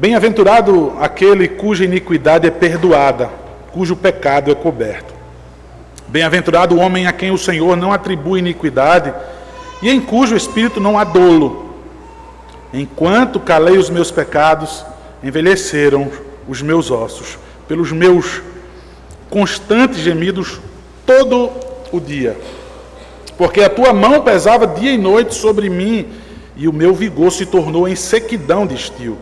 Bem-aventurado aquele cuja iniquidade é perdoada, cujo pecado é coberto. Bem-aventurado o homem a quem o Senhor não atribui iniquidade e em cujo espírito não há dolo. Enquanto calei os meus pecados, envelheceram os meus ossos, pelos meus constantes gemidos todo o dia. Porque a tua mão pesava dia e noite sobre mim, e o meu vigor se tornou em sequidão de estio.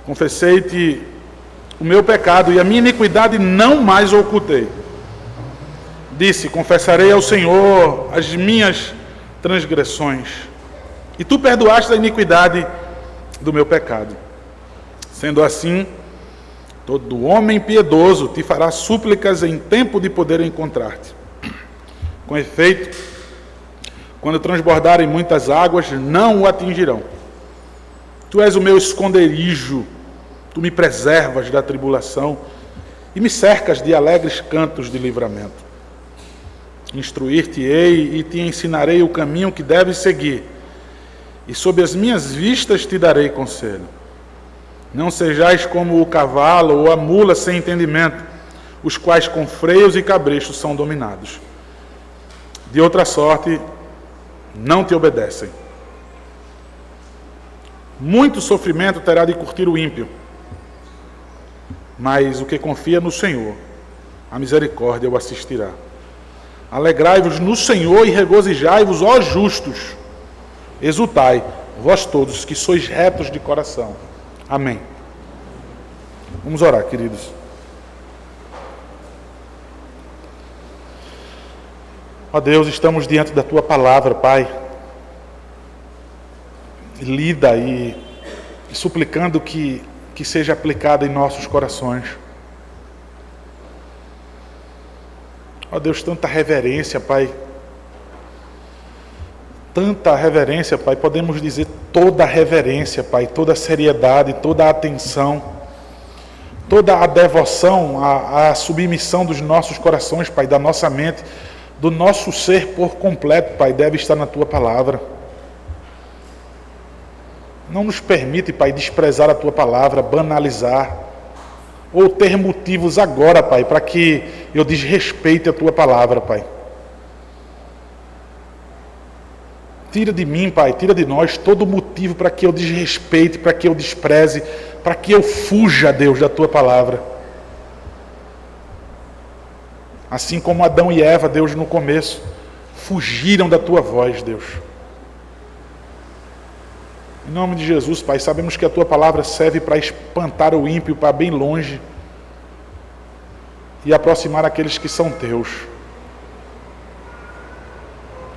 Confessei-te o meu pecado, e a minha iniquidade não mais ocultei. Disse, confessarei ao Senhor as minhas transgressões, e tu perdoaste a iniquidade do meu pecado. Sendo assim, todo homem piedoso te fará súplicas em tempo de poder encontrar-te. Com efeito, quando transbordarem muitas águas, não o atingirão. Tu és o meu esconderijo, tu me preservas da tribulação e me cercas de alegres cantos de livramento. Instruir-te-ei e te ensinarei o caminho que deves seguir, e sob as minhas vistas te darei conselho. Não sejais como o cavalo ou a mula sem entendimento, os quais com freios e cabrechos são dominados. De outra sorte, não te obedecem. Muito sofrimento terá de curtir o ímpio, mas o que confia no Senhor, a misericórdia o assistirá. Alegrai-vos no Senhor e regozijai-vos, ó justos. Exultai, vós todos que sois retos de coração. Amém. Vamos orar, queridos. Ó Deus, estamos diante da Tua palavra, Pai, lida e suplicando que seja aplicada em nossos corações. Ó Deus, tanta reverência, Pai. Tanta reverência, Pai, podemos dizer toda a reverência, Pai, toda a seriedade, toda a atenção, toda a devoção, a submissão dos nossos corações, Pai, da nossa mente, do nosso ser por completo, Pai, deve estar na Tua palavra. Não nos permite, Pai, desprezar a Tua palavra, banalizar, ou ter motivos agora, Pai, para que eu desrespeite a Tua palavra, Pai. Tira de mim, Pai, tira de nós todo motivo para que eu desrespeite, para que eu despreze, para que eu fuja, Deus, da Tua palavra. Assim como Adão e Eva, Deus, no começo, fugiram da Tua voz, Deus. Em nome de Jesus, Pai, sabemos que a Tua palavra serve para espantar o ímpio para bem longe e aproximar aqueles que são Teus.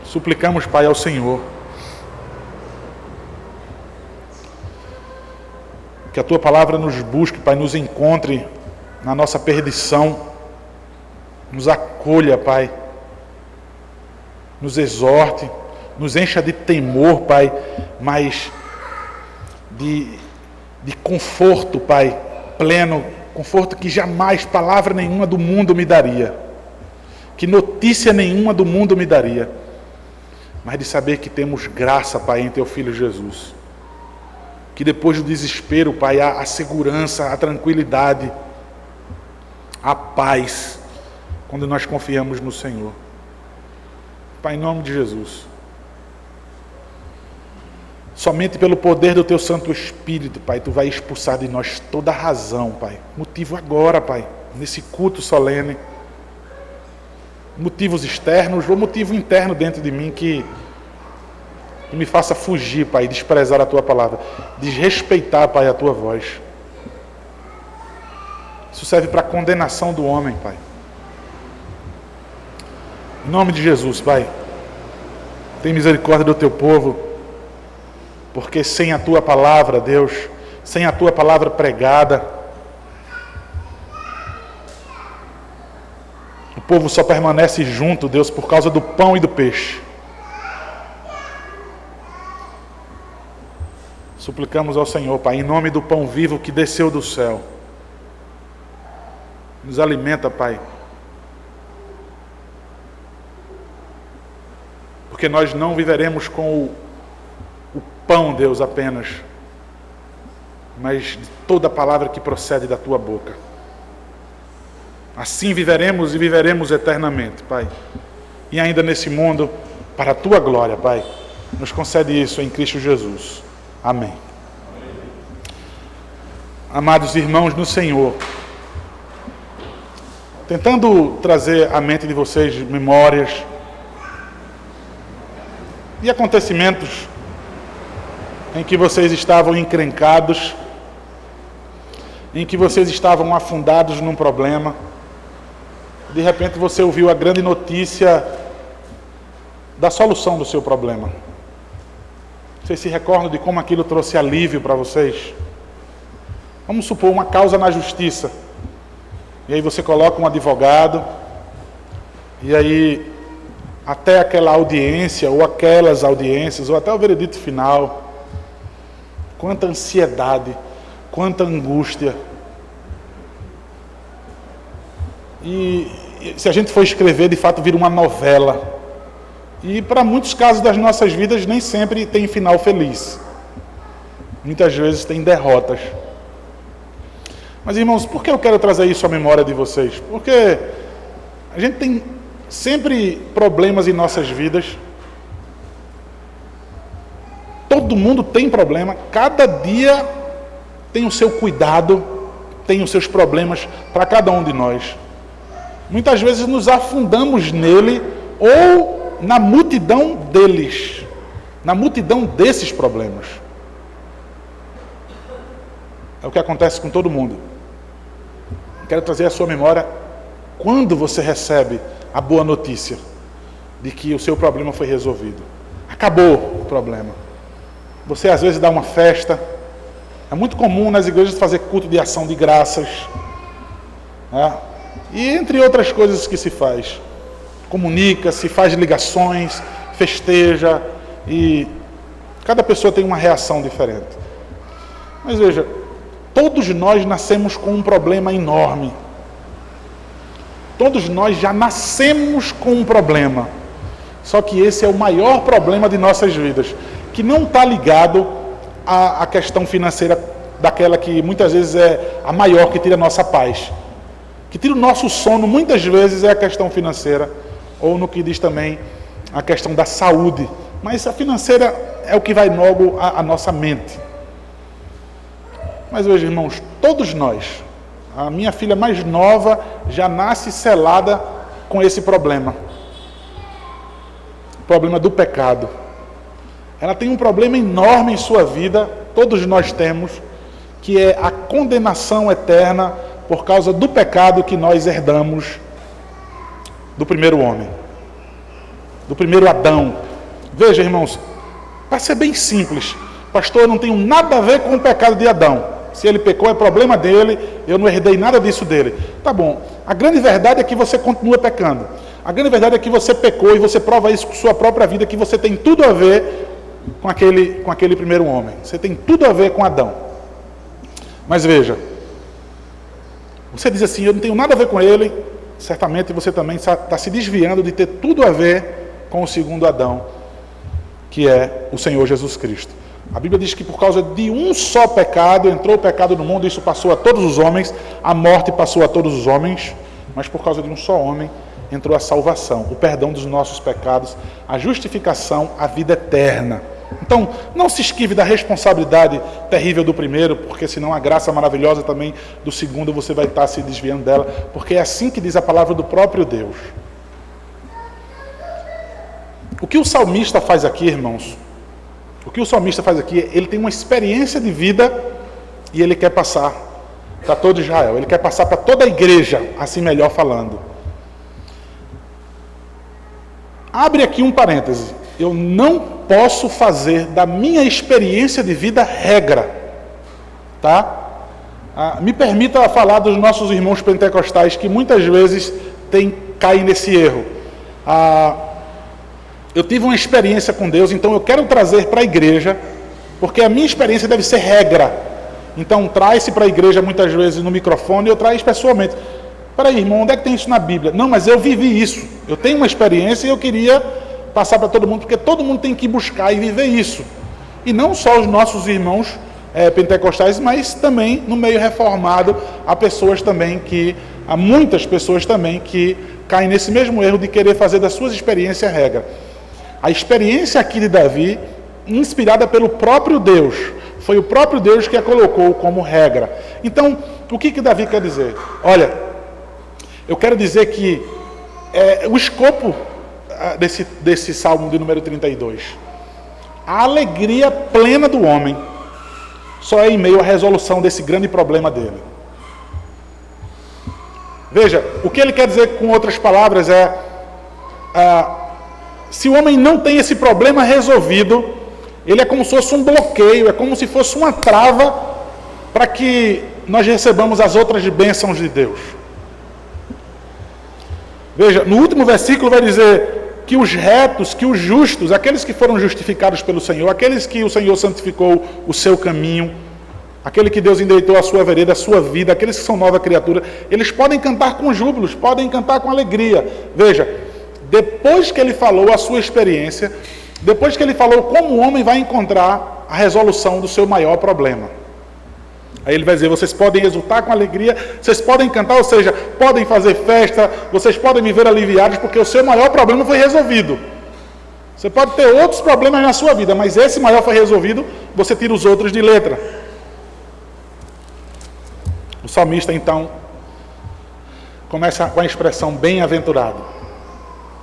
Suplicamos, Pai, ao Senhor, que a Tua palavra nos busque, Pai, nos encontre na nossa perdição, nos acolha, Pai, nos exorte, nos encha de temor, Pai, mas de conforto, Pai, pleno, conforto que jamais palavra nenhuma do mundo me daria, que notícia nenhuma do mundo me daria, mas de saber que temos graça, Pai, em Teu Filho Jesus. Que depois do desespero, Pai, há a segurança, a tranquilidade, a paz, quando nós confiamos no Senhor. Pai, em nome de Jesus. Somente pelo poder do Teu Santo Espírito, Pai, Tu vai expulsar de nós toda a razão, Pai. Motivo agora, Pai, nesse culto solene. Motivos externos ou motivo interno dentro de mim que me faça fugir, Pai, desprezar a Tua palavra, desrespeitar, Pai, a Tua voz. Isso serve para a condenação do homem, Pai. Em nome de Jesus, Pai, tem misericórdia do Teu povo, porque sem a Tua palavra, Deus, sem a Tua palavra pregada, o povo só permanece junto, Deus, por causa do pão e do peixe. Suplicamos ao Senhor, Pai, em nome do pão vivo que desceu do céu. Nos alimenta, Pai. Porque nós não viveremos com o pão, Deus, apenas. mas de toda palavra que procede da tua boca. Assim viveremos e viveremos eternamente, Pai. E ainda nesse mundo, para a tua glória, Pai. Nos concede isso em Cristo Jesus. Amém. Amados irmãos no Senhor, tentando trazer à mente de vocês memórias e acontecimentos em que vocês estavam encrencados, em que vocês estavam afundados num problema. De repente você ouviu a grande notícia da solução do seu problema. Vocês se recordam de como aquilo trouxe alívio para vocês? Vamos supor uma causa na justiça. E aí você coloca um advogado, e aí até aquela audiência, ou aquelas audiências, ou até o veredito final, quanta ansiedade, quanta angústia. E se a gente for escrever, de fato vira uma novela. E para muitos casos das nossas vidas nem sempre tem final feliz. Muitas vezes tem derrotas. Mas irmãos, por que eu quero trazer isso à memória de vocês? Porque a gente tem sempre problemas em nossas vidas. Todo mundo tem problema. Cada dia tem o seu cuidado, tem os seus problemas para cada um de nós. Muitas vezes nos afundamos nele ou na multidão deles, na multidão desses problemas. É o que acontece com todo mundo. Quero trazer à sua memória quando você recebe a boa notícia de que o seu problema foi resolvido. Acabou o problema. Você às vezes dá uma festa. É muito comum nas igrejas fazer culto de ação de graças, né? E entre outras coisas que se faz. Comunica, se faz ligações, festeja, e cada pessoa tem uma reação diferente. Mas veja, todos nós nascemos com um problema enorme. Todos nós já nascemos com um problema. Só que esse é o maior problema de nossas vidas, que não está ligado à questão financeira, daquela que muitas vezes é a maior, que tira a nossa paz. Que tira o nosso sono, muitas vezes é a questão financeira, ou no que diz também a questão da saúde. Mas a financeira é o que vai logo à nossa mente. Mas hoje, irmãos, todos nós, a minha filha mais nova já nasce selada com esse problema. O problema do pecado. Ela tem um problema enorme em sua vida, todos nós temos, que é a condenação eterna por causa do pecado que nós herdamos do primeiro homem, do primeiro Adão. Veja, irmãos, vai ser bem simples. Pastor, eu não tenho nada a ver com o pecado de Adão. Se ele pecou, é problema dele, eu não herdei nada disso dele. Tá bom, a grande verdade é que você continua pecando. A grande verdade é que você pecou e você prova isso com sua própria vida, que você tem tudo a ver com aquele primeiro homem. Você tem tudo a ver com Adão. Mas veja, você diz assim, eu não tenho nada a ver com ele, certamente você também está se desviando de ter tudo a ver com o segundo Adão, que é o Senhor Jesus Cristo. A Bíblia diz que por causa de um só pecado, entrou o pecado no mundo, isso passou a todos os homens, a morte passou a todos os homens, mas por causa de um só homem, entrou a salvação, o perdão dos nossos pecados, a justificação, a vida eterna. Então, não se esquive da responsabilidade terrível do primeiro, porque senão a graça maravilhosa também do segundo você vai estar se desviando dela, porque é assim que diz a palavra do próprio Deus. O que o salmista faz aqui, irmãos? O que o salmista faz aqui, ele tem uma experiência de vida e ele quer passar para todo Israel, ele quer passar para toda a igreja, assim melhor falando. Abre aqui um parêntese. Eu não posso fazer da minha experiência de vida regra, tá? Me permita falar dos nossos irmãos pentecostais que muitas vezes caem nesse erro. Eu tive uma experiência com Deus, então eu quero trazer para a igreja, porque a minha experiência deve ser regra. Então traz-se para a igreja muitas vezes no microfone e eu trago pessoalmente. Peraí, irmão, onde é que tem isso na Bíblia? Não, mas eu vivi isso. Eu tenho uma experiência e eu queria passar para todo mundo, porque todo mundo tem que buscar e viver isso. E não só os nossos irmãos pentecostais, mas também no meio reformado há muitas pessoas também que caem nesse mesmo erro de querer fazer das suas experiências regra. A experiência aqui de Davi, inspirada pelo próprio Deus, foi o próprio Deus que a colocou como regra. Então, o que Davi quer dizer? Olha, eu quero dizer que o escopo desse Salmo de número 32, a alegria plena do homem, só é em meio à resolução desse grande problema dele. Veja, o que ele quer dizer com outras palavras se o homem não tem esse problema resolvido, ele é como se fosse um bloqueio, é como se fosse uma trava para que nós recebamos as outras bênçãos de Deus. Veja, no último versículo vai dizer que os retos, que os justos, aqueles que foram justificados pelo Senhor, aqueles que o Senhor santificou o seu caminho, aquele que Deus endireitou a sua vereda, a sua vida, aqueles que são nova criatura, eles podem cantar com júbilos, podem cantar com alegria. Veja, depois que ele falou a sua experiência, depois que ele falou como o homem vai encontrar a resolução do seu maior problema. Aí ele vai dizer, vocês podem exultar com alegria, vocês podem cantar, ou seja, podem fazer festa, vocês podem me ver aliviados, porque o seu maior problema foi resolvido. Você pode ter outros problemas na sua vida, mas esse maior foi resolvido, você tira os outros de letra. O salmista, então, começa com a expressão bem-aventurado.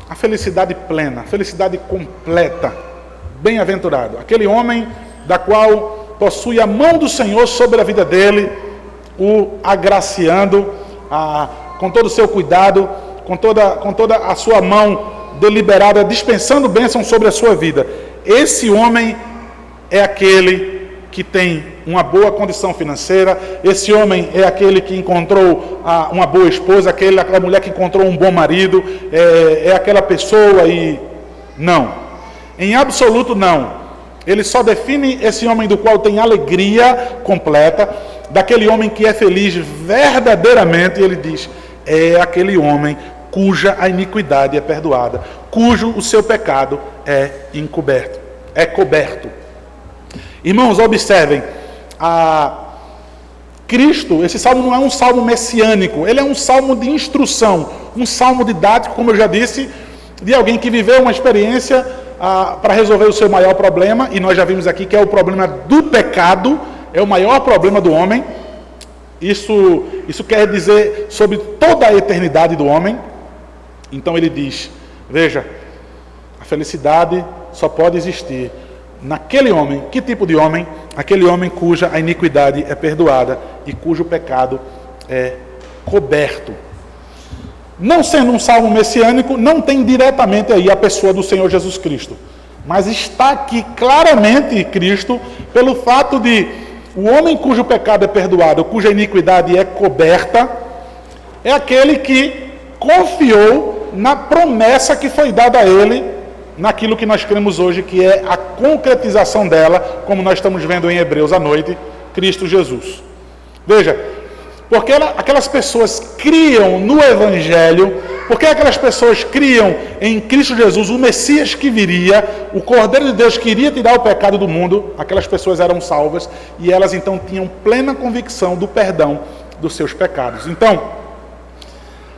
A felicidade plena, a felicidade completa, bem-aventurado. Aquele homem da qual possui a mão do Senhor sobre a vida dele, o agraciando com todo o seu cuidado, com toda a sua mão deliberada, dispensando bênção sobre a sua vida. Esse homem é aquele que tem uma boa condição financeira, esse homem é aquele que encontrou uma boa esposa, aquela mulher que encontrou um bom marido, é aquela pessoa e... Não. Em absoluto não. Ele só define esse homem do qual tem alegria completa, daquele homem que é feliz verdadeiramente, ele diz, é aquele homem cuja a iniquidade é perdoada, cujo o seu pecado é encoberto, é coberto. Irmãos, observem, Cristo, esse salmo não é um salmo messiânico, ele é um salmo de instrução, um salmo didático, como eu já disse, de alguém que viveu uma experiência para resolver o seu maior problema, e nós já vimos aqui que é o problema do pecado, é o maior problema do homem. Isso quer dizer sobre toda a eternidade do homem. Então ele diz, veja, a felicidade só pode existir naquele homem. Que tipo de homem? Aquele homem cuja a iniquidade é perdoada e cujo pecado é coberto. Não sendo um salmo messiânico, não tem diretamente aí a pessoa do Senhor Jesus Cristo. Mas está aqui claramente Cristo, pelo fato de o homem cujo pecado é perdoado, cuja iniquidade é coberta, é aquele que confiou na promessa que foi dada a ele, naquilo que nós cremos hoje, que é a concretização dela, como nós estamos vendo em Hebreus à noite, Cristo Jesus. Veja, porque aquelas pessoas criam no Evangelho, porque aquelas pessoas criam em Cristo Jesus, o Messias que viria, o Cordeiro de Deus que iria tirar o pecado do mundo, aquelas pessoas eram salvas, e elas então tinham plena convicção do perdão dos seus pecados. Então,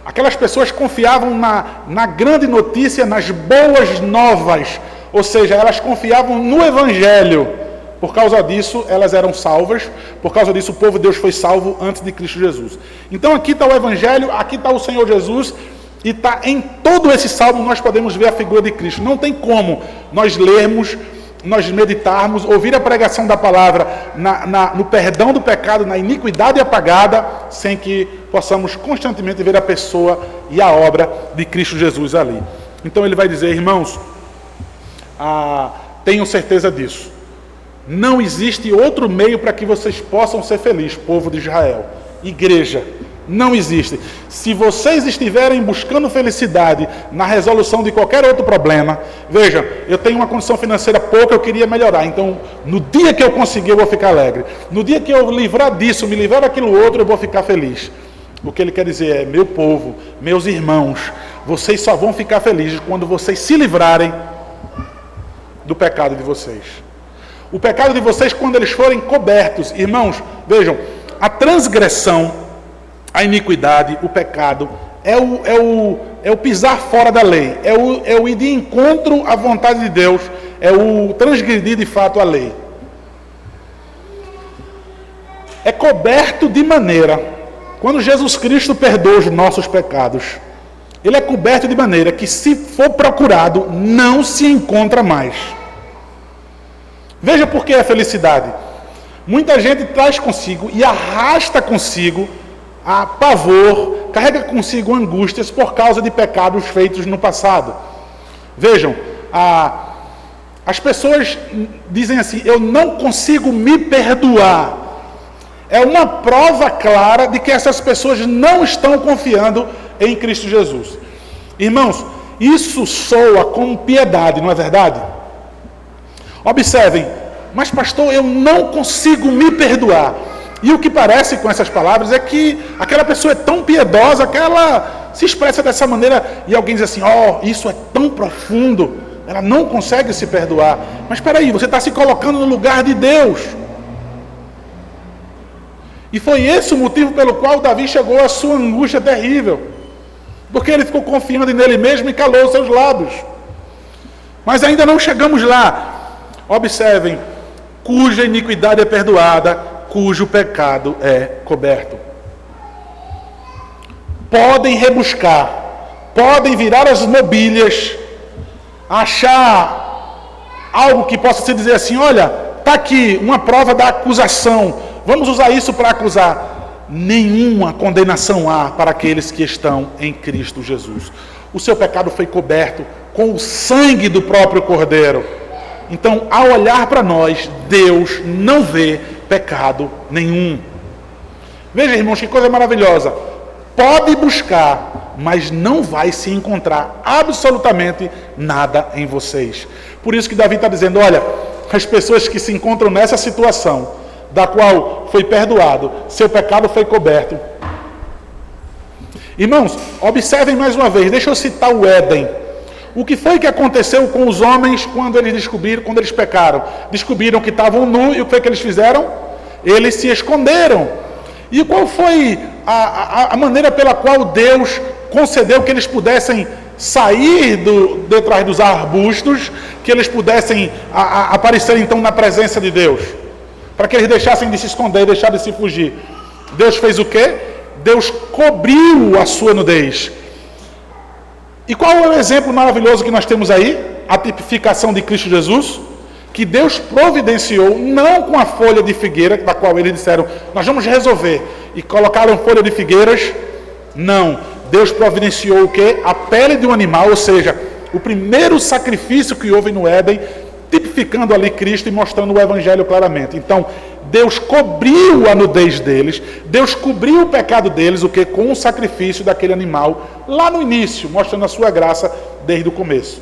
aquelas pessoas confiavam na grande notícia, nas boas novas, ou seja, elas confiavam no Evangelho. Por causa disso, elas eram salvas, por causa disso o povo de Deus foi salvo antes de Cristo Jesus. Então aqui está o Evangelho, aqui está o Senhor Jesus, e está em todo esse salmo nós podemos ver a figura de Cristo. Não tem como nós lermos, nós meditarmos, ouvir a pregação da palavra no perdão do pecado, na iniquidade apagada, sem que possamos constantemente ver a pessoa e a obra de Cristo Jesus ali. Então ele vai dizer, irmãos, tenham certeza disso. Não existe outro meio para que vocês possam ser felizes, povo de Israel, igreja. Não existe. Se vocês estiverem buscando felicidade na resolução de qualquer outro problema, veja, eu tenho uma condição financeira pouca, eu queria melhorar, então no dia que eu conseguir eu vou ficar alegre. No dia que eu livrar disso, me livrar daquilo outro, eu vou ficar feliz. O que ele quer dizer é, meu povo, meus irmãos, vocês só vão ficar felizes quando vocês se livrarem do pecado de vocês. O pecado de vocês quando eles forem cobertos. Irmãos, vejam, a transgressão, a iniquidade, o pecado, é o pisar fora da lei, é o ir de encontro à vontade de Deus, é o transgredir de fato a lei. É coberto de maneira, quando Jesus Cristo perdoa os nossos pecados, ele é coberto de maneira que, se for procurado, não se encontra mais. Veja por que a felicidade. Muita gente traz consigo e arrasta consigo a pavor, carrega consigo angústias por causa de pecados feitos no passado. Vejam, as pessoas dizem assim: eu não consigo me perdoar. É uma prova clara de que essas pessoas não estão confiando em Cristo Jesus. Irmãos, isso soa como piedade, não é verdade? Observem, mas pastor, eu não consigo me perdoar. E o que parece com essas palavras é que aquela pessoa é tão piedosa que ela se expressa dessa maneira e alguém diz assim: isso é tão profundo, ela não consegue se perdoar. Mas espera aí, você está se colocando no lugar de Deus. E foi esse o motivo pelo qual Davi chegou à sua angústia terrível. Porque ele ficou confiando nele mesmo e calou seus lábios. Mas ainda não chegamos lá. Observem, cuja iniquidade é perdoada, cujo pecado é coberto. Podem rebuscar, podem virar as mobílias, achar algo que possa se dizer assim: olha, está aqui uma prova da acusação, vamos usar isso para acusar. Nenhuma condenação há para aqueles que estão em Cristo Jesus. O seu pecado foi coberto com o sangue do próprio Cordeiro. Então, ao olhar para nós, Deus não vê pecado nenhum. Veja, irmãos, que coisa maravilhosa. Pode buscar, mas não vai se encontrar absolutamente nada em vocês. Por isso que Davi está dizendo: olha, as pessoas que se encontram nessa situação, da qual foi perdoado, seu pecado foi coberto. Irmãos, observem mais uma vez, deixa eu citar o Éden. O que foi que aconteceu com os homens quando eles pecaram? Descobriram que estavam nus, e o que foi que eles fizeram? Eles se esconderam. E qual foi a maneira pela qual Deus concedeu que eles pudessem sair detrás dos arbustos, que eles pudessem aparecer então na presença de Deus? Para que eles deixassem de se esconder, deixassem de se fugir. Deus fez o quê? Deus cobriu a sua nudez. E qual é o exemplo maravilhoso que nós temos aí? A tipificação de Cristo Jesus, que Deus providenciou, não com a folha de figueira, da qual eles disseram: nós vamos resolver, e colocaram folha de figueiras. Não, Deus providenciou o quê? A pele de um animal, ou seja, o primeiro sacrifício que houve no Éden, tipificando ali Cristo e mostrando o Evangelho claramente. Então, Deus cobriu a nudez deles, Deus cobriu o pecado deles, o que? Com o sacrifício daquele animal, lá no início, mostrando a sua graça desde o começo.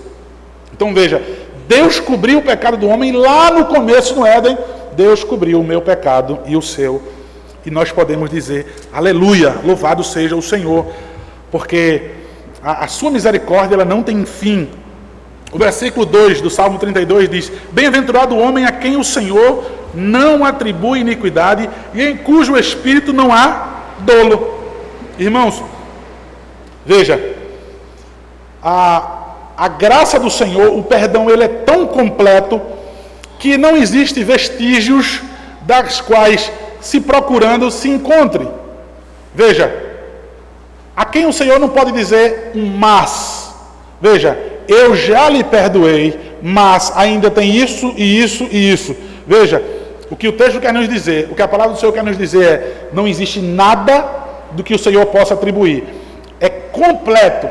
Então veja, Deus cobriu o pecado do homem lá no começo no Éden, Deus cobriu o meu pecado e o seu. E nós podemos dizer: aleluia, louvado seja o Senhor, porque a sua misericórdia ela não tem fim. O versículo 2 do Salmo 32 diz: bem-aventurado o homem a quem o Senhor não atribui iniquidade e em cujo espírito não há dolo. Irmãos, veja, a graça do Senhor, o perdão, ele é tão completo que não existe vestígios das quais, se procurando, se encontre. Veja, a quem o Senhor não pode dizer um mas. Veja, eu já lhe perdoei, mas ainda tem isso e isso e isso. Veja, o que o texto quer nos dizer, o que a palavra do Senhor quer nos dizer é: não existe nada do que o Senhor possa atribuir. É completo.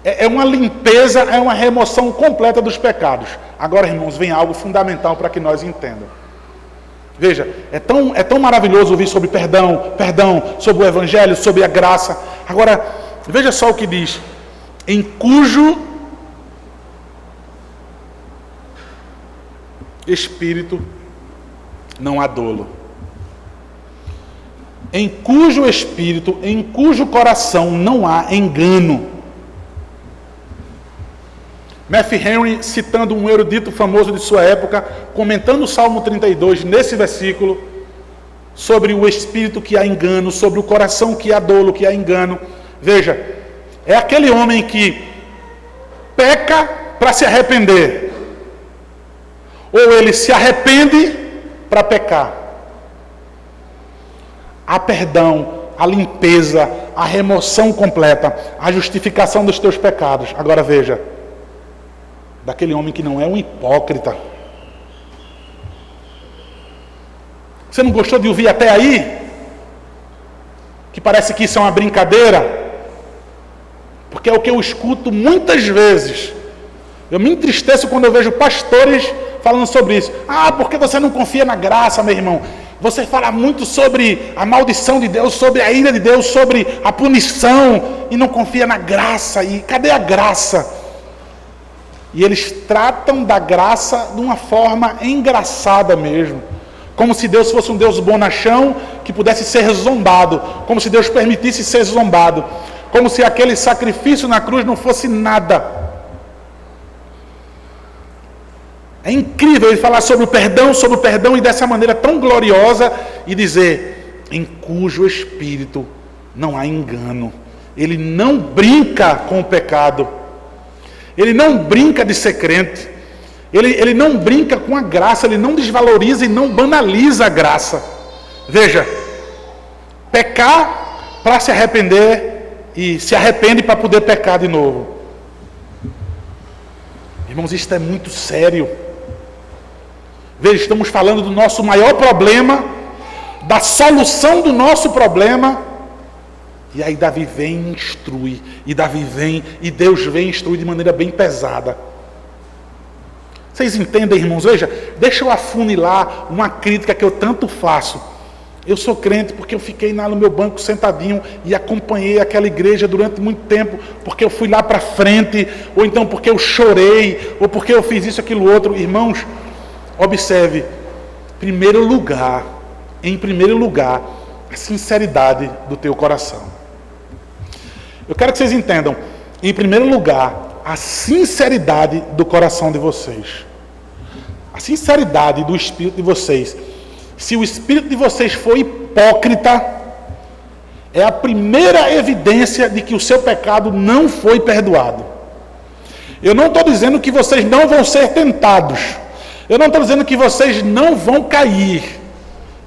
É uma limpeza, é uma remoção completa dos pecados. Agora, irmãos, vem algo fundamental para que nós entendamos. Veja, é tão maravilhoso ouvir sobre perdão, sobre o Evangelho, sobre a graça. Agora, veja só o que diz: em cujo espírito não há dolo. Em cujo espírito, em cujo coração não há engano. Matthew Henry, citando um erudito famoso de sua época, comentando o Salmo 32, nesse versículo, sobre o espírito que há engano, sobre o coração que há dolo, que há engano. Veja, é aquele homem que peca para se arrepender, ou ele se arrepende para pecar. Há perdão, a limpeza, a remoção completa, a justificação dos teus pecados. Agora veja, daquele homem que não é um hipócrita. Você não gostou de ouvir até aí? Que parece que isso é uma brincadeira? Porque é o que eu escuto muitas vezes. Eu me entristeço quando eu vejo pastores falando sobre isso. Ah, porque você não confia na graça, meu irmão? Você fala muito sobre a maldição de Deus, sobre a ira de Deus, sobre a punição, e não confia na graça. E cadê a graça? E eles tratam da graça de uma forma engraçada mesmo. Como se Deus fosse um Deus bonachão que pudesse ser zombado. Como se Deus permitisse ser zombado. Como se aquele sacrifício na cruz não fosse nada. É incrível ele falar sobre o perdão e dessa maneira tão gloriosa e dizer, em cujo espírito não há engano. Ele não brinca com o pecado. Ele não brinca de ser crente. Ele não brinca com a graça, ele não desvaloriza e não banaliza a graça. Veja, pecar para se arrepender e se arrepende para poder pecar de novo. Irmãos, isso é muito sério. Veja, estamos falando do nosso maior problema, da solução do nosso problema, e aí Davi vem e instrui, e Deus vem e instrui de maneira bem pesada. Vocês entendem, irmãos? Veja, deixa eu afunilar uma crítica que eu tanto faço. Eu sou crente porque eu fiquei no meu banco sentadinho e acompanhei aquela igreja durante muito tempo, porque eu fui lá para frente, ou então porque eu chorei, ou porque eu fiz isso, aquilo, outro. Irmãos, observe, em primeiro lugar, a sinceridade do teu coração. Eu quero que vocês entendam, em primeiro lugar, a sinceridade do coração de vocês. A sinceridade do espírito de vocês. Se o espírito de vocês for hipócrita, é a primeira evidência de que o seu pecado não foi perdoado. Eu não estou dizendo que vocês não vão ser tentados. Eu não estou dizendo que vocês não vão cair.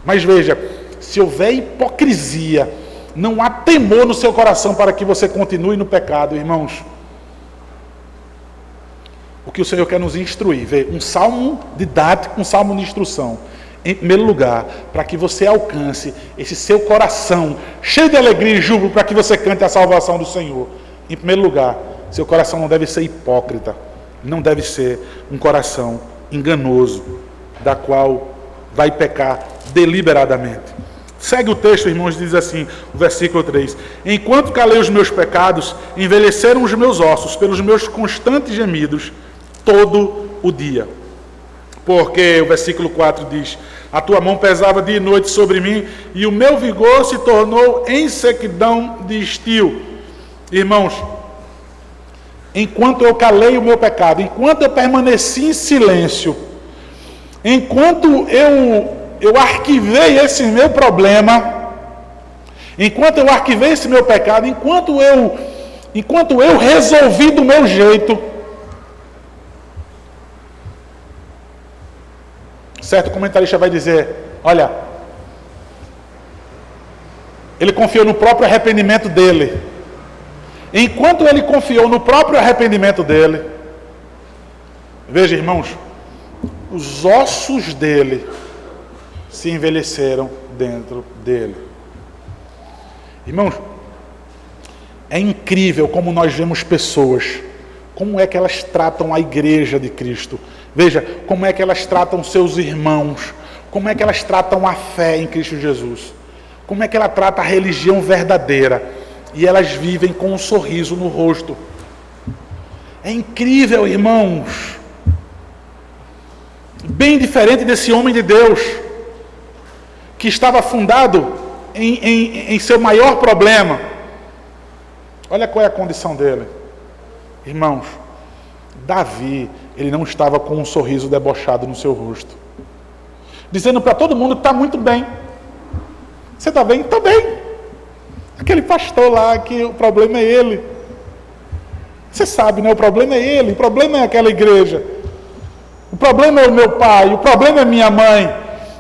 Mas veja, se houver hipocrisia, não há temor no seu coração para que você continue no pecado, irmãos. O que o Senhor quer nos instruir, ver um salmo didático, um salmo de instrução. Em primeiro lugar, para que você alcance esse seu coração cheio de alegria e júbilo, para que você cante a salvação do Senhor. Em primeiro lugar, seu coração não deve ser hipócrita, não deve ser um coração enganoso, da qual vai pecar deliberadamente. Segue o texto, irmãos, diz assim, o versículo 3. Enquanto calei os meus pecados, envelheceram os meus ossos pelos meus constantes gemidos todo o dia. Porque o versículo 4 diz, a tua mão pesava dia e noite sobre mim, e o meu vigor se tornou em sequidão de estio. Irmãos, enquanto eu calei o meu pecado, enquanto eu permaneci em silêncio, enquanto eu arquivei esse meu problema, enquanto eu arquivei esse meu pecado, enquanto eu resolvi do meu jeito, certo comentarista vai dizer, olha, ele confiou no próprio arrependimento dele. Enquanto ele confiou no próprio arrependimento dele, veja, irmãos, os ossos dele se envelheceram dentro dele. Irmãos, é incrível como nós vemos pessoas, como é que elas tratam a igreja de Cristo. Veja, como é que elas tratam seus irmãos, como é que elas tratam a fé em Cristo Jesus, como é que ela trata a religião verdadeira, e elas vivem com um sorriso no rosto. É incrível, irmãos. Bem diferente desse homem de Deus, que estava afundado em seu maior problema. Olha qual é a condição dele. Irmãos, Davi, ele não estava com um sorriso debochado no seu rosto, dizendo para todo mundo que está muito bem. Você está bem? Estou bem. Aquele pastor lá, que o problema é ele. Você sabe, né? O problema é ele, o problema é aquela igreja. O problema é o meu pai, o problema é minha mãe,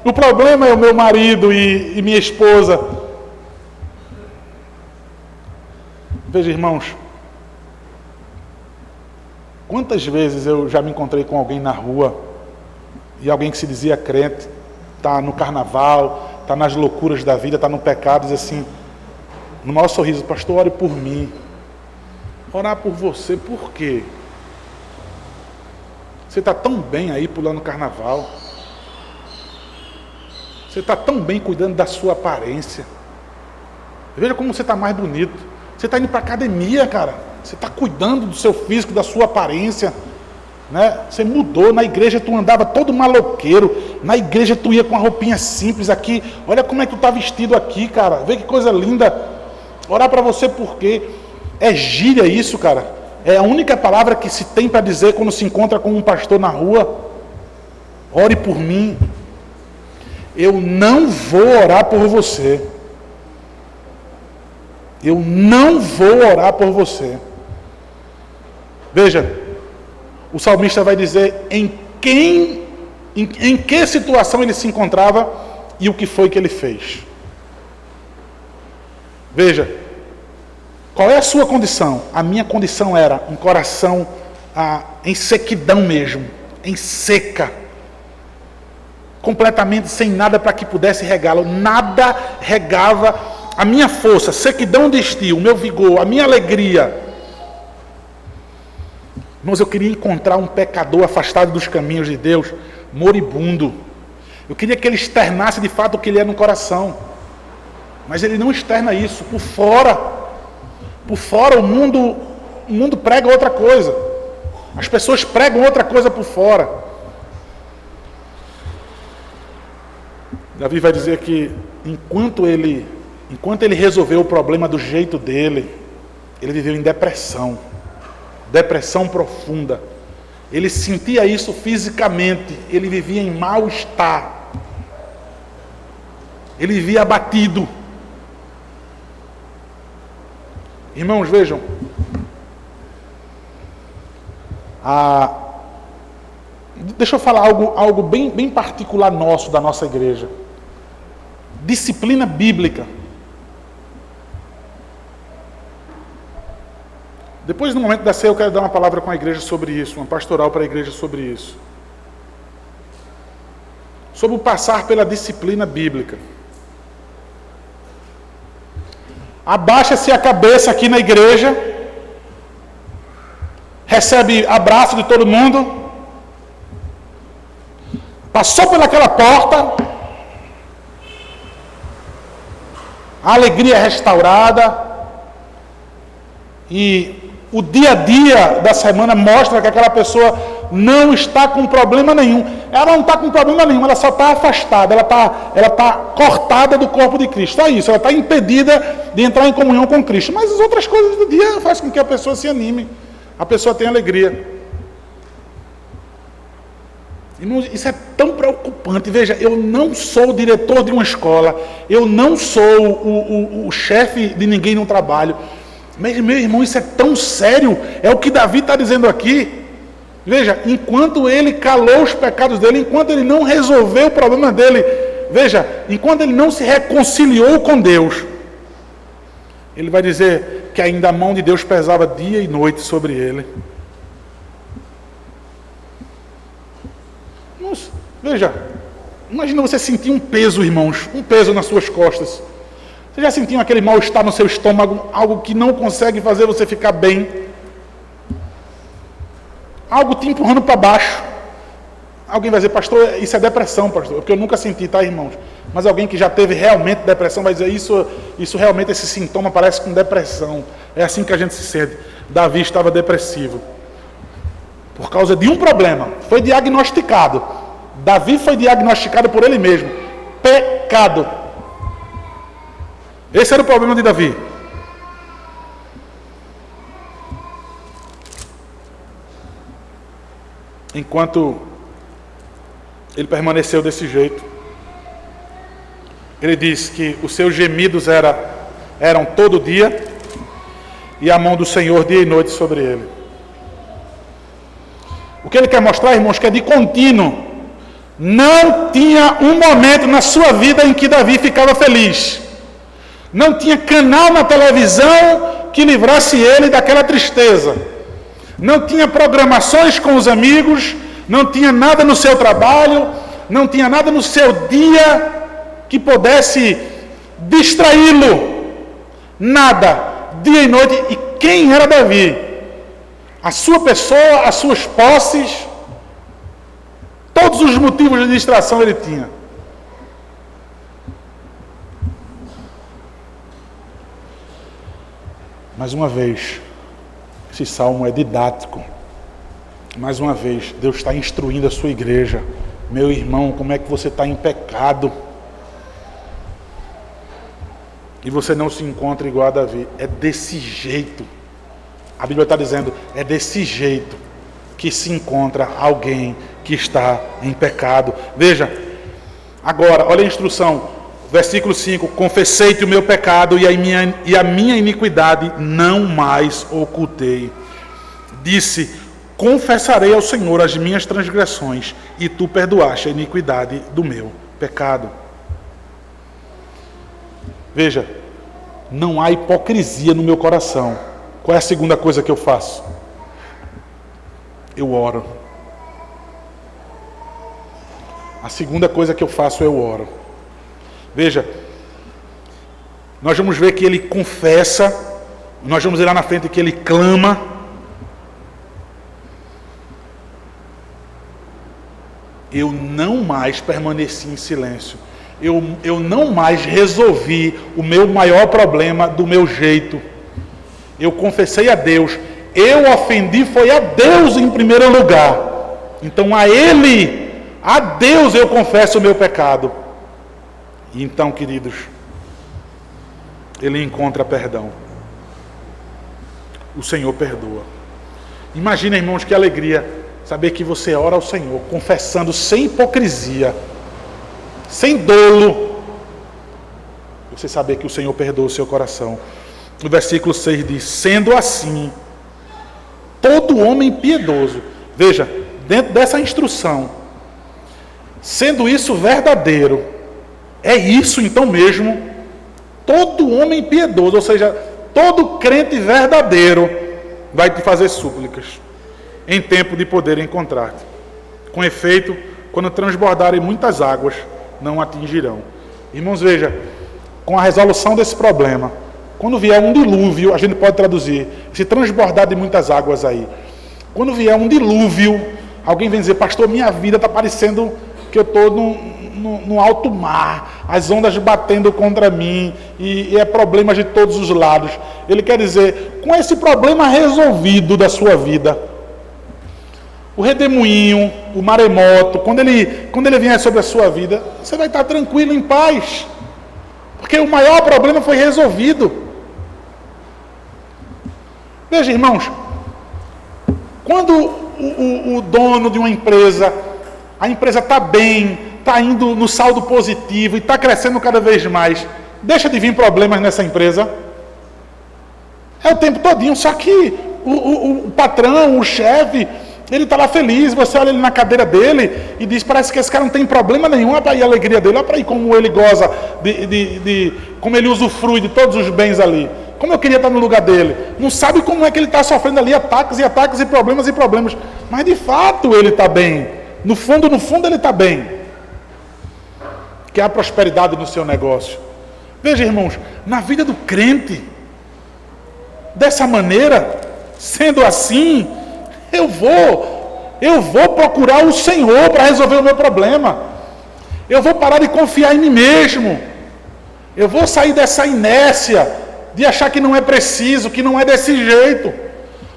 o problema é o meu marido e minha esposa. Veja, irmãos, quantas vezes eu já me encontrei com alguém na rua, e alguém que se dizia crente, está no carnaval, está nas loucuras da vida, está no pecado, diz assim, no maior sorriso: pastor, ore por mim. Orar por você, por quê? Você está tão bem aí pulando carnaval. Você está tão bem cuidando da sua aparência. Veja como você está mais bonito. Você está indo para a academia, cara. Você está cuidando do seu físico, da sua aparência. Né? Você mudou. Na igreja tu andava todo maloqueiro. Na igreja tu ia com uma roupinha simples aqui. Olha como é que tu está vestido aqui, cara. Vê que coisa linda. Orar para você por quê? É gíria isso, cara. É a única palavra que se tem para dizer quando se encontra com um pastor na rua. Ore por mim. Eu não vou orar por você. Eu não vou orar por você. Veja, o salmista vai dizer em que situação ele se encontrava e o que foi que ele fez. Veja, qual é a sua condição? A minha condição era um coração em sequidão mesmo, em seca, completamente sem nada para que pudesse regá-lo. Nada regava a minha força, sequidão de estio, o meu vigor, a minha alegria. Irmãos, eu queria encontrar um pecador afastado dos caminhos de Deus, moribundo. Eu queria que ele externasse de fato o que ele é no coração. Mas ele não externa isso. Por fora o mundo prega outra coisa. As pessoas pregam outra coisa por fora. Davi vai dizer que enquanto ele resolveu o problema do jeito dele, ele viveu em depressão profunda. Ele sentia isso fisicamente, ele vivia em mal-estar, ele vivia abatido. Irmãos, vejam, deixa eu falar algo bem particular nosso, da nossa igreja. Disciplina bíblica. Depois, no momento da ceia, eu quero dar uma palavra com a igreja sobre isso, uma pastoral para a igreja sobre isso. Sobre o passar pela disciplina bíblica. Abaixa-se a cabeça aqui na igreja, recebe abraço de todo mundo, passou pelaquela porta, a alegria é restaurada, e o dia a dia da semana mostra que aquela pessoa não está com problema nenhum. Ela não está com problema nenhum, ela só está afastada, ela está cortada do corpo de Cristo. Só isso, ela está impedida de entrar em comunhão com Cristo. Mas as outras coisas do dia fazem com que a pessoa se anime, a pessoa tenha alegria. Irmãos, isso é tão preocupante. Veja, eu não sou o diretor de uma escola, eu não sou o chefe de ninguém no trabalho. Mas, meu irmão, isso é tão sério. É o que Davi está dizendo aqui. Veja, enquanto ele calou os pecados dele, enquanto ele não resolveu o problema dele, veja, enquanto ele não se reconciliou com Deus, ele vai dizer que ainda a mão de Deus pesava dia e noite sobre ele. Nossa, veja, imagina você sentir um peso, irmãos, um peso nas suas costas. Você já sentiu aquele mal-estar no seu estômago, algo que não consegue fazer você ficar bem? Algo te empurrando para baixo. Alguém vai dizer, pastor, isso é depressão, pastor, porque eu nunca senti, tá, irmãos? Mas alguém que já teve realmente depressão vai dizer, isso realmente, esse sintoma parece com depressão. É assim que a gente se sente. Davi estava depressivo. Por causa de um problema. Foi diagnosticado. Davi foi diagnosticado por ele mesmo. Pecado. Esse era o problema de Davi. enquanto ele permaneceu desse jeito, ele diz que os seus gemidos eram todo dia, e a mão do Senhor dia e noite sobre ele. O que ele quer mostrar, irmãos, que é de contínuo. Não tinha um momento na sua vida em que Davi ficava feliz. Não tinha canal na televisão que livrasse ele daquela tristeza. Não tinha programações com os amigos, não tinha nada no seu trabalho, não tinha nada no seu dia que pudesse distraí-lo. Nada, dia e noite. E quem era Davi? A sua pessoa, as suas posses, todos os motivos de distração ele tinha. Mais uma vez, esse salmo é didático. Mais uma vez, Deus está instruindo a sua igreja. Meu irmão, como é que você está em pecado? E você não se encontra igual a Davi. É desse jeito. A Bíblia está dizendo, é desse jeito que se encontra alguém que está em pecado. Veja, agora, olha a instrução. Versículo 5, confessei-te o meu pecado e a minha iniquidade não mais ocultei. Disse, confessarei ao Senhor as minhas transgressões e tu perdoaste a iniquidade do meu pecado. Veja, não há hipocrisia no meu coração. Qual é a segunda coisa que eu faço? Eu oro. A segunda coisa que eu faço, eu oro. Veja, nós vamos ver que ele confessa, nós vamos ver lá na frente que ele clama. Eu não mais permaneci em silêncio. Eu não mais resolvi o meu maior problema do meu jeito. Eu confessei a Deus. Eu ofendi foi a Deus em primeiro lugar. Então a Ele, a Deus eu confesso o meu pecado. E então, queridos, ele encontra perdão. O Senhor perdoa. Imagina, irmãos, que alegria saber que você ora ao Senhor, confessando sem hipocrisia, sem dolo. Você saber que o Senhor perdoa o seu coração. No versículo 6 diz, sendo assim, todo homem piedoso. Veja, dentro dessa instrução, sendo isso verdadeiro, é isso então mesmo, todo homem piedoso, ou seja, todo crente verdadeiro vai te fazer súplicas em tempo de poder encontrar-te. Com efeito, quando transbordarem muitas águas, não atingirão. Irmãos, veja, com a resolução desse problema, quando vier um dilúvio, a gente pode traduzir, se transbordar de muitas águas aí. Quando vier um dilúvio, alguém vem dizer, pastor, minha vida está parecendo que eu estou no alto mar, as ondas batendo contra mim, e é problemas de todos os lados. Ele quer dizer, com esse problema resolvido da sua vida, o redemoinho, o maremoto, quando ele vier sobre a sua vida, você vai estar tranquilo, em paz, porque o maior problema foi resolvido. Veja, irmãos, quando o dono de uma empresa, a empresa está bem, está indo no saldo positivo e está crescendo cada vez mais, deixa de vir problemas nessa empresa? É o tempo todinho, só que o patrão, o chefe, ele está lá feliz, você olha ele na cadeira dele e diz, parece que esse cara não tem problema nenhum, olha para aí a alegria dele, olha para aí como ele goza, como ele usufrui de todos os bens ali. Como eu queria estar no lugar dele. Não sabe como é que ele está sofrendo ali ataques e problemas. Mas de fato ele está bem. No fundo ele está bem. Que há prosperidade no seu negócio. Veja, irmãos, na vida do crente, dessa maneira, sendo assim, eu vou procurar o Senhor para resolver o meu problema. Eu vou parar de confiar em mim mesmo. Eu vou sair dessa inércia de achar que não é preciso, que não é desse jeito.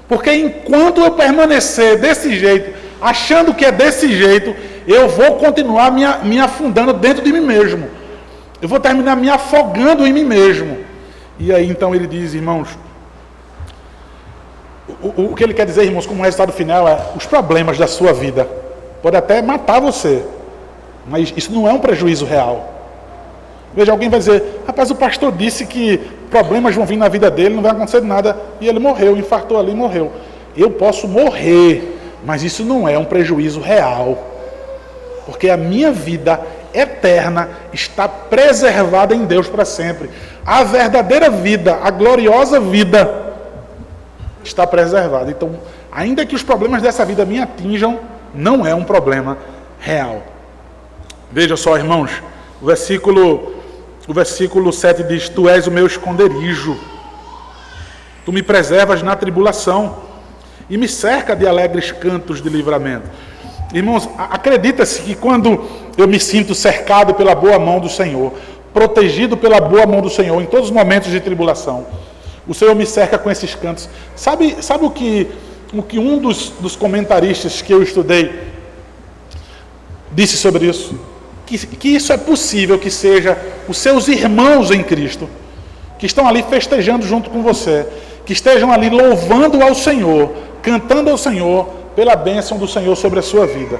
Porque enquanto eu permanecer desse jeito, achando que é desse jeito, eu vou continuar me afundando dentro de mim mesmo. Eu vou terminar me afogando em mim mesmo. E aí então ele diz, irmãos, O que ele quer dizer, irmãos, como resultado final é os problemas da sua vida. Pode até matar você, mas isso não é um prejuízo real. Veja, alguém vai dizer, rapaz, o pastor disse que problemas vão vir na vida dele, não vai acontecer nada, e ele morreu, infartou ali e morreu. Eu posso morrer, mas isso não é um prejuízo real, porque a minha vida eterna está preservada em Deus para sempre. A verdadeira vida, a gloriosa vida, está preservada. Então, ainda que os problemas dessa vida me atinjam, não é um problema real. Veja só, irmãos, o versículo 7 diz, tu és o meu esconderijo, tu me preservas na tribulação e me cerca de alegres cantos de livramento. Irmãos, acredita-se que quando eu me sinto cercado pela boa mão do Senhor, protegido pela boa mão do Senhor em todos os momentos de tribulação, o Senhor me cerca com esses cantos. Sabe o que um dos comentaristas que eu estudei disse sobre isso? Que isso é possível que seja os seus irmãos em Cristo, que estão ali festejando junto com você, que estejam ali louvando ao Senhor, cantando ao Senhor pela bênção do Senhor sobre a sua vida.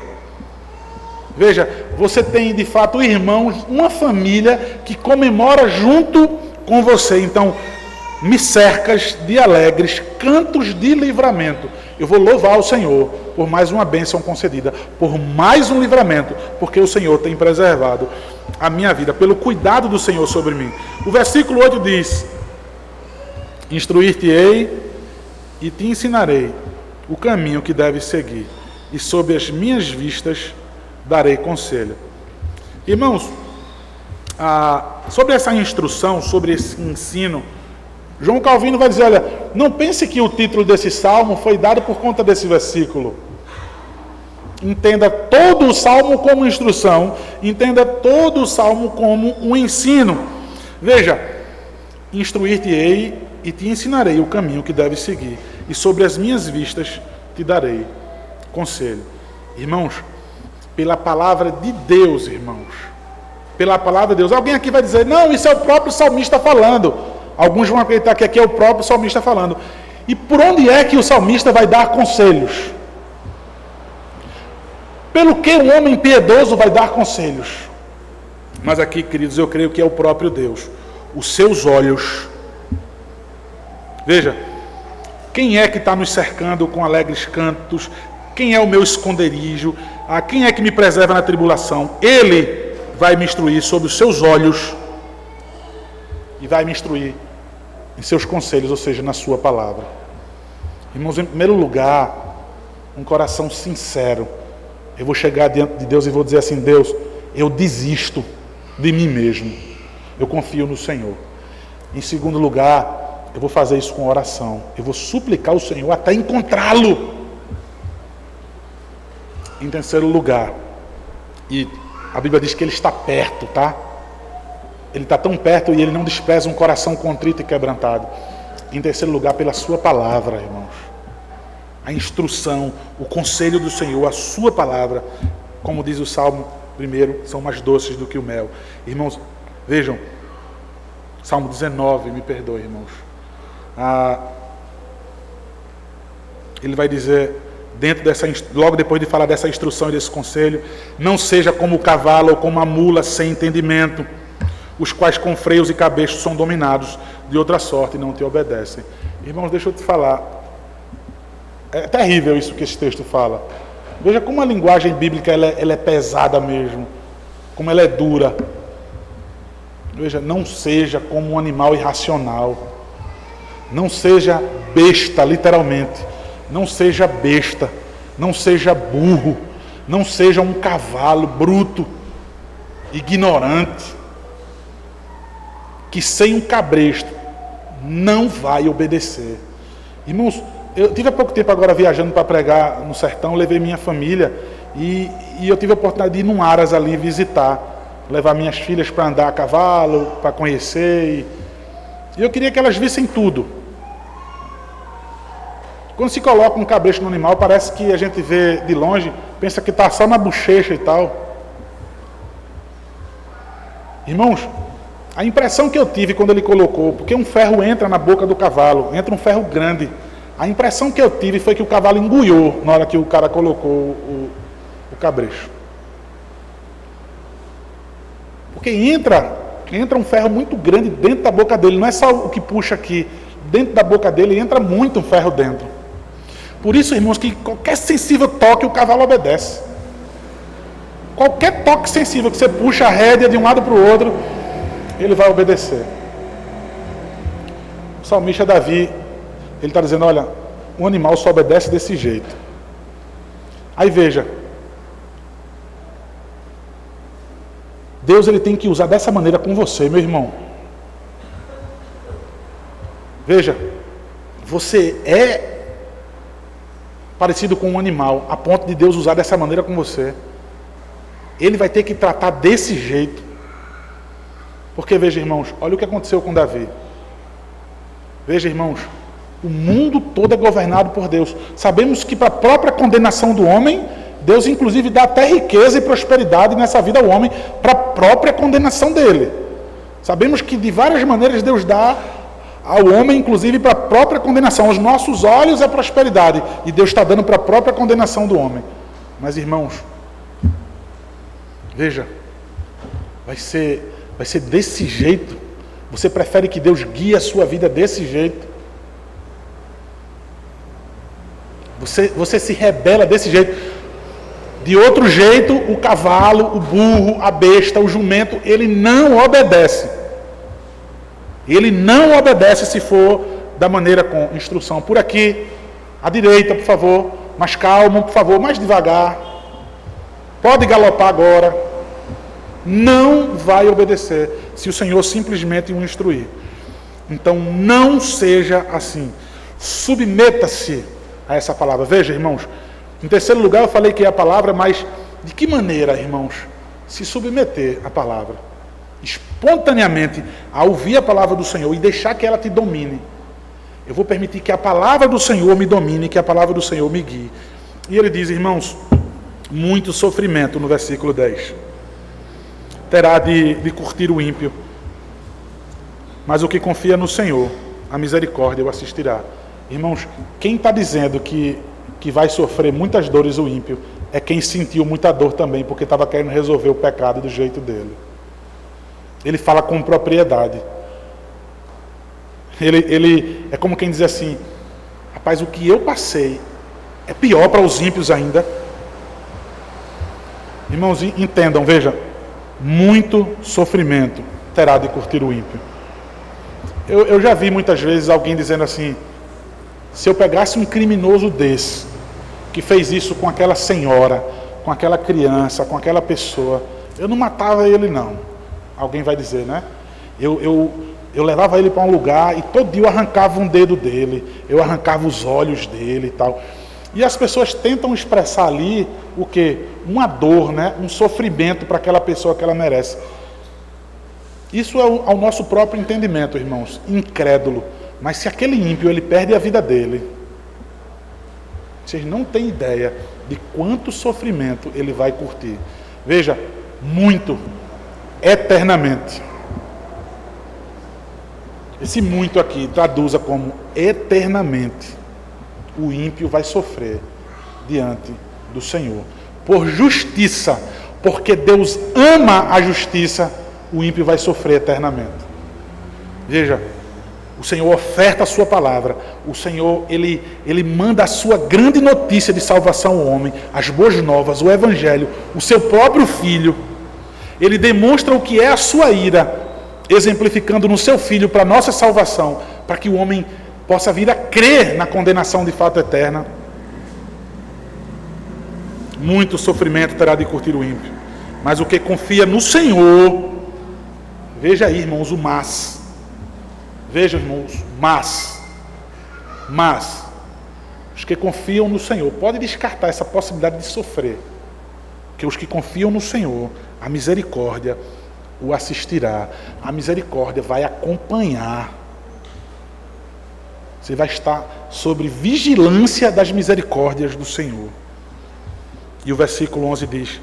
Veja, você tem de fato irmãos, uma família que comemora junto com você. Então, me cercas de alegres cantos de livramento. Eu vou louvar o Senhor por mais uma bênção concedida, por mais um livramento, porque o Senhor tem preservado a minha vida, pelo cuidado do Senhor sobre mim. O versículo 8 diz, instruir-te-ei e te ensinarei o caminho que deves seguir, e sob as minhas vistas darei conselho. Irmãos, sobre essa instrução, sobre esse ensino, João Calvino vai dizer, olha, não pense que o título desse salmo foi dado por conta desse versículo. Entenda todo o salmo como instrução, entenda todo o salmo como um ensino. Veja, instruir-te-ei e te ensinarei o caminho que deves seguir, e sobre as minhas vistas te darei conselho. Irmãos, pela palavra de Deus, irmãos, pela palavra de Deus. Alguém aqui vai dizer, não, isso é o próprio salmista falando. Alguns vão acreditar que aqui é o próprio salmista falando. E por onde é que o salmista vai dar conselhos? Pelo que o homem piedoso vai dar conselhos? Mas aqui, queridos, eu creio que é o próprio Deus. Os seus olhos. Veja, quem é que está nos cercando com alegres cantos? Quem é o meu esconderijo? Quem é que me preserva na tribulação? Ele vai me instruir sobre os seus olhos e vai me instruir em seus conselhos, ou seja, na sua palavra. Irmãos, em primeiro lugar, um coração sincero. Eu vou chegar diante de Deus e vou dizer assim, Deus, eu desisto de mim mesmo. Eu confio no Senhor. Em segundo lugar, eu vou fazer isso com oração. Eu vou suplicar ao Senhor até encontrá-lo. Em terceiro lugar, e a Bíblia diz que Ele está perto, tá? Ele está tão perto e Ele não despreza um coração contrito e quebrantado. Em terceiro lugar, pela sua palavra, irmãos. A instrução, o conselho do Senhor, a sua palavra, como diz o Salmo 1, são mais doces do que o mel. Irmãos, vejam, Salmo 19, me perdoe, irmãos. Ele vai dizer, logo depois de falar dessa instrução e desse conselho, não seja como o cavalo ou como a mula sem entendimento, os quais com freios e cabestos são dominados de outra sorte e não te obedecem. Irmãos, deixa eu te falar, é terrível isso que esse texto fala. Veja como a linguagem bíblica ela é pesada mesmo, como ela é dura. Veja, não seja como um animal irracional, não seja besta, literalmente, não seja besta, não seja burro, não seja um cavalo bruto, ignorante, que sem um cabresto não vai obedecer. Irmãos, eu tive há pouco tempo agora viajando para pregar no sertão, levei minha família e eu tive a oportunidade de ir num Aras ali visitar, levar minhas filhas para andar a cavalo, para conhecer, e eu queria que elas vissem tudo. Quando se coloca um cabresto no animal, parece que a gente vê de longe, pensa que está só na bochecha e tal. Irmãos, a impressão que eu tive quando ele colocou, porque um ferro entra na boca do cavalo, entra um ferro grande, A impressão que eu tive foi que o cavalo engoliu na hora que o cara colocou o cabresto. Porque entra um ferro muito grande dentro da boca dele, não é só o que puxa aqui, dentro da boca dele entra muito um ferro dentro. Por isso, irmãos, que qualquer sensível toque, o cavalo obedece. Qualquer toque sensível que você puxa a rédea de um lado para o outro, ele vai obedecer. O salmista Davi, ele está dizendo, olha, um animal só obedece desse jeito. Aí veja, Deus ele tem que usar dessa maneira com você, meu irmão. Veja, você é parecido com um animal, a ponto de Deus usar dessa maneira com você. Ele vai ter que tratar desse jeito. Porque veja, irmãos, olha o que aconteceu com Davi. Veja, irmãos, o mundo todo é governado por Deus. Sabemos que para a própria condenação do homem, Deus inclusive dá até riqueza e prosperidade nessa vida ao homem, para a própria condenação dele. Sabemos que de várias maneiras Deus dá ao homem, inclusive para a própria condenação. Aos nossos olhos é prosperidade, e Deus está dando para a própria condenação do homem. Mas, irmãos, veja, vai ser desse jeito. Você prefere que Deus guie a sua vida desse jeito? Você se rebela desse jeito? De outro jeito, o cavalo, o burro, a besta, o jumento, ele não obedece. Ele não obedece se for da maneira com instrução. Por aqui, à direita, por favor, mais calmo, por favor, mais devagar. Pode galopar agora. Não vai obedecer se o Senhor simplesmente o instruir. Então, não seja assim. Submeta-se a essa palavra. Veja, irmãos, em terceiro lugar eu falei que é a palavra, mas de que maneira, irmãos, se submeter à palavra? Espontaneamente, a ouvir a palavra do Senhor e deixar que ela te domine. Eu vou permitir que a palavra do Senhor me domine, que a palavra do Senhor me guie. E ele diz, irmãos, muito sofrimento no versículo 10. Terá de curtir o ímpio, mas o que confia no Senhor, a misericórdia o assistirá. Irmãos, quem está dizendo que vai sofrer muitas dores o ímpio, é quem sentiu muita dor também, porque estava querendo resolver o pecado do jeito dele. Ele fala com propriedade. Ele é como quem diz assim, rapaz, o que eu passei é pior para os ímpios ainda. Irmãos, entendam, veja, muito sofrimento terá de curtir o ímpio. Eu já vi muitas vezes alguém dizendo assim, se eu pegasse um criminoso desse, que fez isso com aquela senhora, com aquela criança, com aquela pessoa, eu não matava ele não. Alguém vai dizer, né? Eu levava ele para um lugar e todo dia eu arrancava um dedo dele, eu arrancava os olhos dele e tal. E as pessoas tentam expressar ali o quê? Uma dor, né? Um sofrimento para aquela pessoa que ela merece. Isso é ao nosso próprio entendimento, irmãos, incrédulo. Mas se aquele ímpio, ele perde a vida dele, vocês não têm ideia de quanto sofrimento ele vai curtir. Veja, muito, eternamente. Esse muito aqui traduza como eternamente. O ímpio vai sofrer diante do Senhor. Por justiça, porque Deus ama a justiça, o ímpio vai sofrer eternamente. Veja, o Senhor oferta a sua palavra. O Senhor, ele manda a sua grande notícia de salvação ao homem, as boas novas, o Evangelho, o seu próprio Filho. Ele demonstra o que é a sua ira, exemplificando no seu Filho para a nossa salvação, para que o homem possa vir a crer na condenação de fato eterna. Muito sofrimento terá de curtir o ímpio, mas o que confia no Senhor, veja aí, irmãos, o mas. Veja, irmãos, mas os que confiam no Senhor, pode descartar essa possibilidade de sofrer, que os que confiam no Senhor, a misericórdia o assistirá, a misericórdia vai acompanhar. Você vai estar sob vigilância das misericórdias do Senhor. E o versículo 11 diz,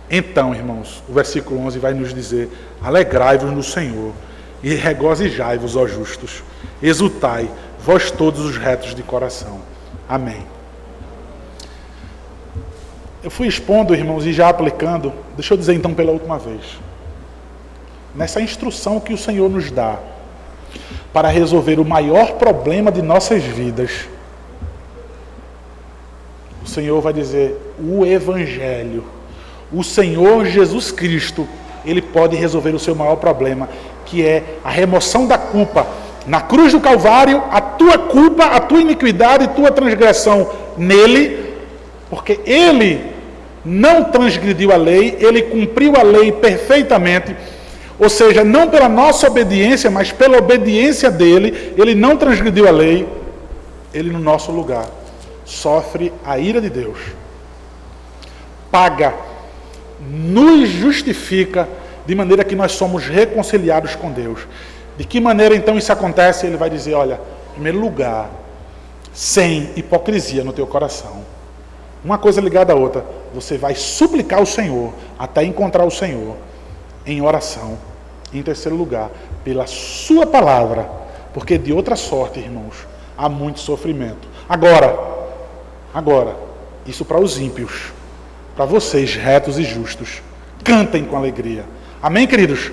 então, irmãos, o versículo 11 vai nos dizer, alegrai-vos no Senhor, e regozijai-vos, ó justos, exultai, vós todos os retos de coração. Amém. Eu fui expondo, irmãos, e já aplicando, deixa eu dizer então pela última vez, nessa instrução que o Senhor nos dá para resolver o maior problema de nossas vidas, o Senhor vai dizer, o Evangelho, o Senhor Jesus Cristo, Ele pode resolver o seu maior problema, que é a remoção da culpa. Na cruz do Calvário, a tua culpa, a tua iniquidade, a tua transgressão nele, porque Ele não transgrediu a lei, Ele cumpriu a lei perfeitamente, ou seja, não pela nossa obediência, mas pela obediência dele, Ele não transgrediu a lei, Ele no nosso lugar sofre a ira de Deus, paga, nos justifica, de maneira que nós somos reconciliados com Deus. De que maneira então isso acontece? Ele vai dizer, olha, em primeiro lugar, sem hipocrisia no teu coração. Uma coisa ligada à outra, você vai suplicar ao Senhor, até encontrar o Senhor, em oração. Em terceiro lugar, pela sua palavra, porque de outra sorte, irmãos, há muito sofrimento. Agora, isso para os ímpios, para vocês, retos e justos, cantem com alegria. Amém, queridos?